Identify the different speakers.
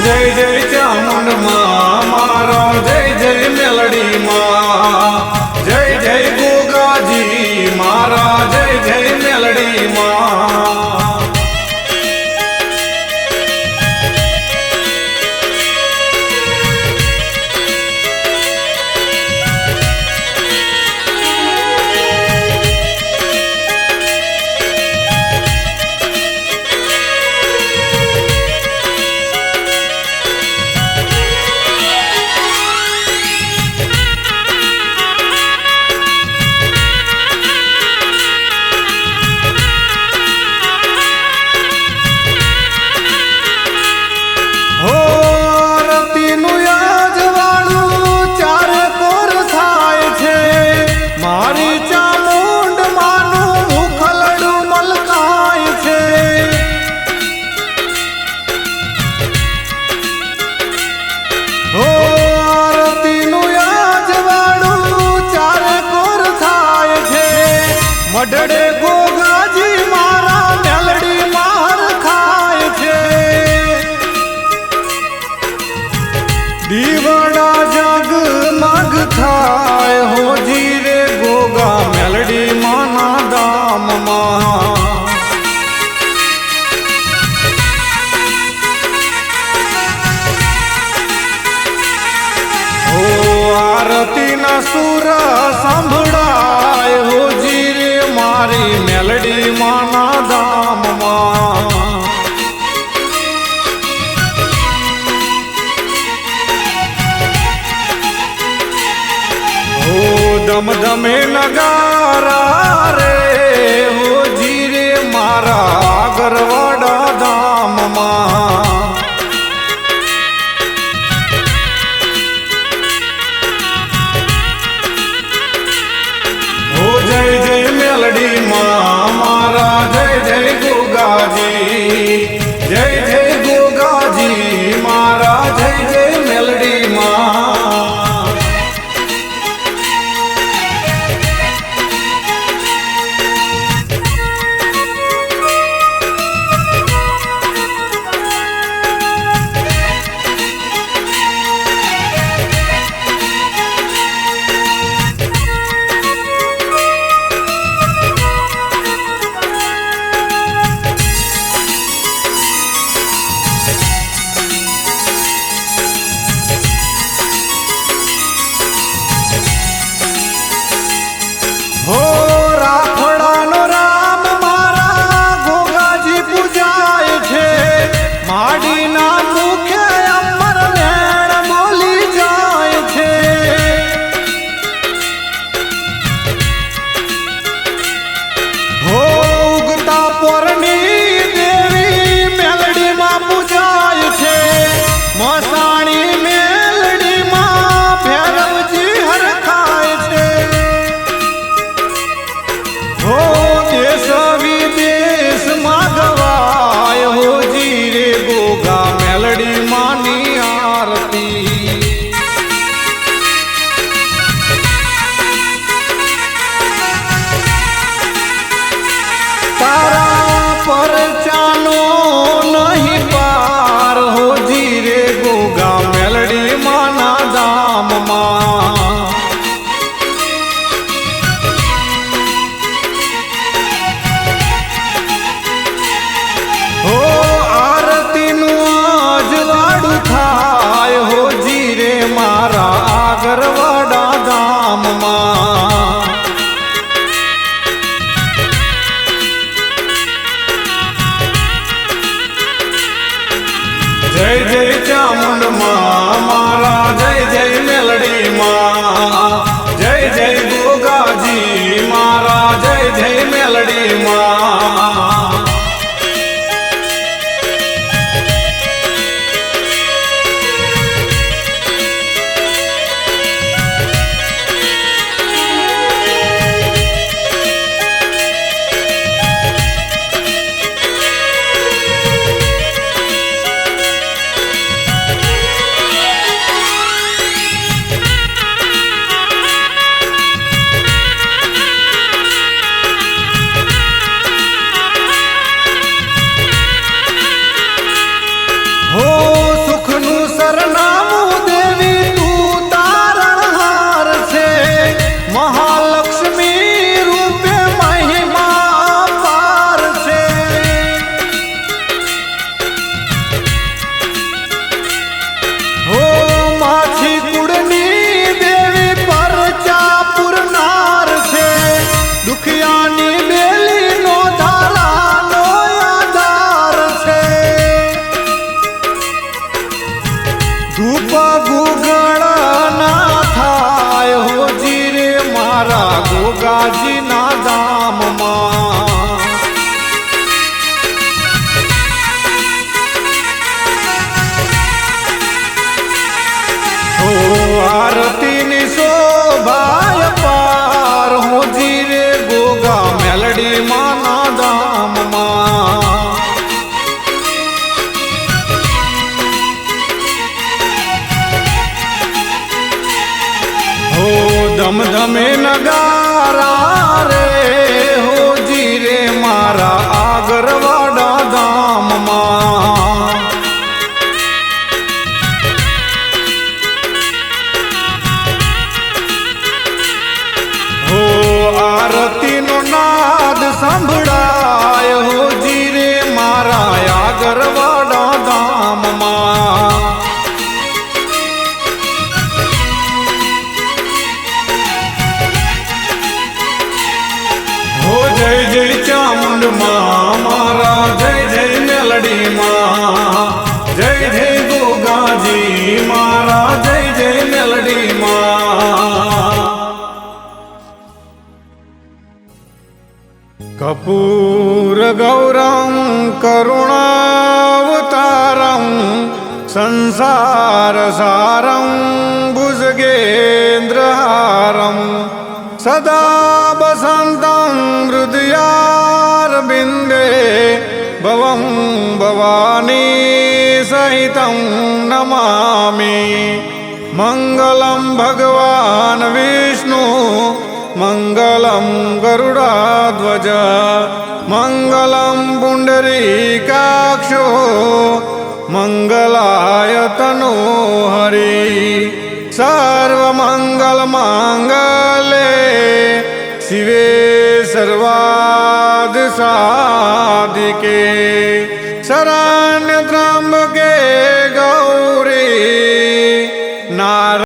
Speaker 1: જય જય ચામુંડ માં મારો જય જય મેલડી માં જય જય ગોગાજી મારા જય જય મેલડી માં મઢડે ગોગાજી મારા મેલડી માર ખાય છે દીવડા જગમગ થાય હોજી રે ગોગા મેલડી માના દામમાં હો આરતીના સુર સાંભળાય હોજી મારી મેલડી માના ધામમાં હો ધમધમે નગારા રે હો જીરે મારા ગરવાડા ધામમાં જય જય મેલડી માં મારા જય જય ગોગાજી જય જય ગોગાજી મારા જય જય મેલડી માં હો રાફડાનો રામ મારા ગોગાજી પૂજાય છે માડીના મુખે અમર વેણ બોલી જાય છે હો ઉગતા પોરની દેવી મેલડીમાં પૂજાય છે મસાણી મેલડીમાં ભૈરવજી હરખાય છે હો દેશ વિદેશમાં ગવાય હો જીરે ગોગા મેલડી માની આરતી તારા પરચાનો નહીં પાર હો જીરે ગોગા મેલડી માના ધામમાં હો આરતીનું આજવાડું થાય હો જીરે મારા આગરવાડા ધામમાં જય જય ચામુંડ માં મારા જય જય મેલડી માં જય જય ગોગાજી મારા જય જય મેલડી માં ધમધમે નગારા રે હોજી રે મારા આગરવાડા ધામમાં. હો આરતીનો નાદ સંભળાય હોજી રે મારા આગરવાડા ધામમાં. જય જય ચામુંડ માં મારા જય જય મેલડી માં. જય જય ગોગાજી મારા જય જય મેલડી માં. કપૂર ગૌરમ કરુણાવતારમ સંસાર સારમ ભુજગેન્દ્રહારમ સદા બસંતં હૃદયારવિંદે ભવં ભવાની સહિतं નમામિ. મંગલમ ભગવાન વિષ્ણુ મંગલમ ગરુડાધ્વજ મંગલમ પુંડરીકાક્ષો મંગલાય તનો હરિ. સર્વમંગલ માંગલે શિવે સર્વાદ સાધિકે શરણ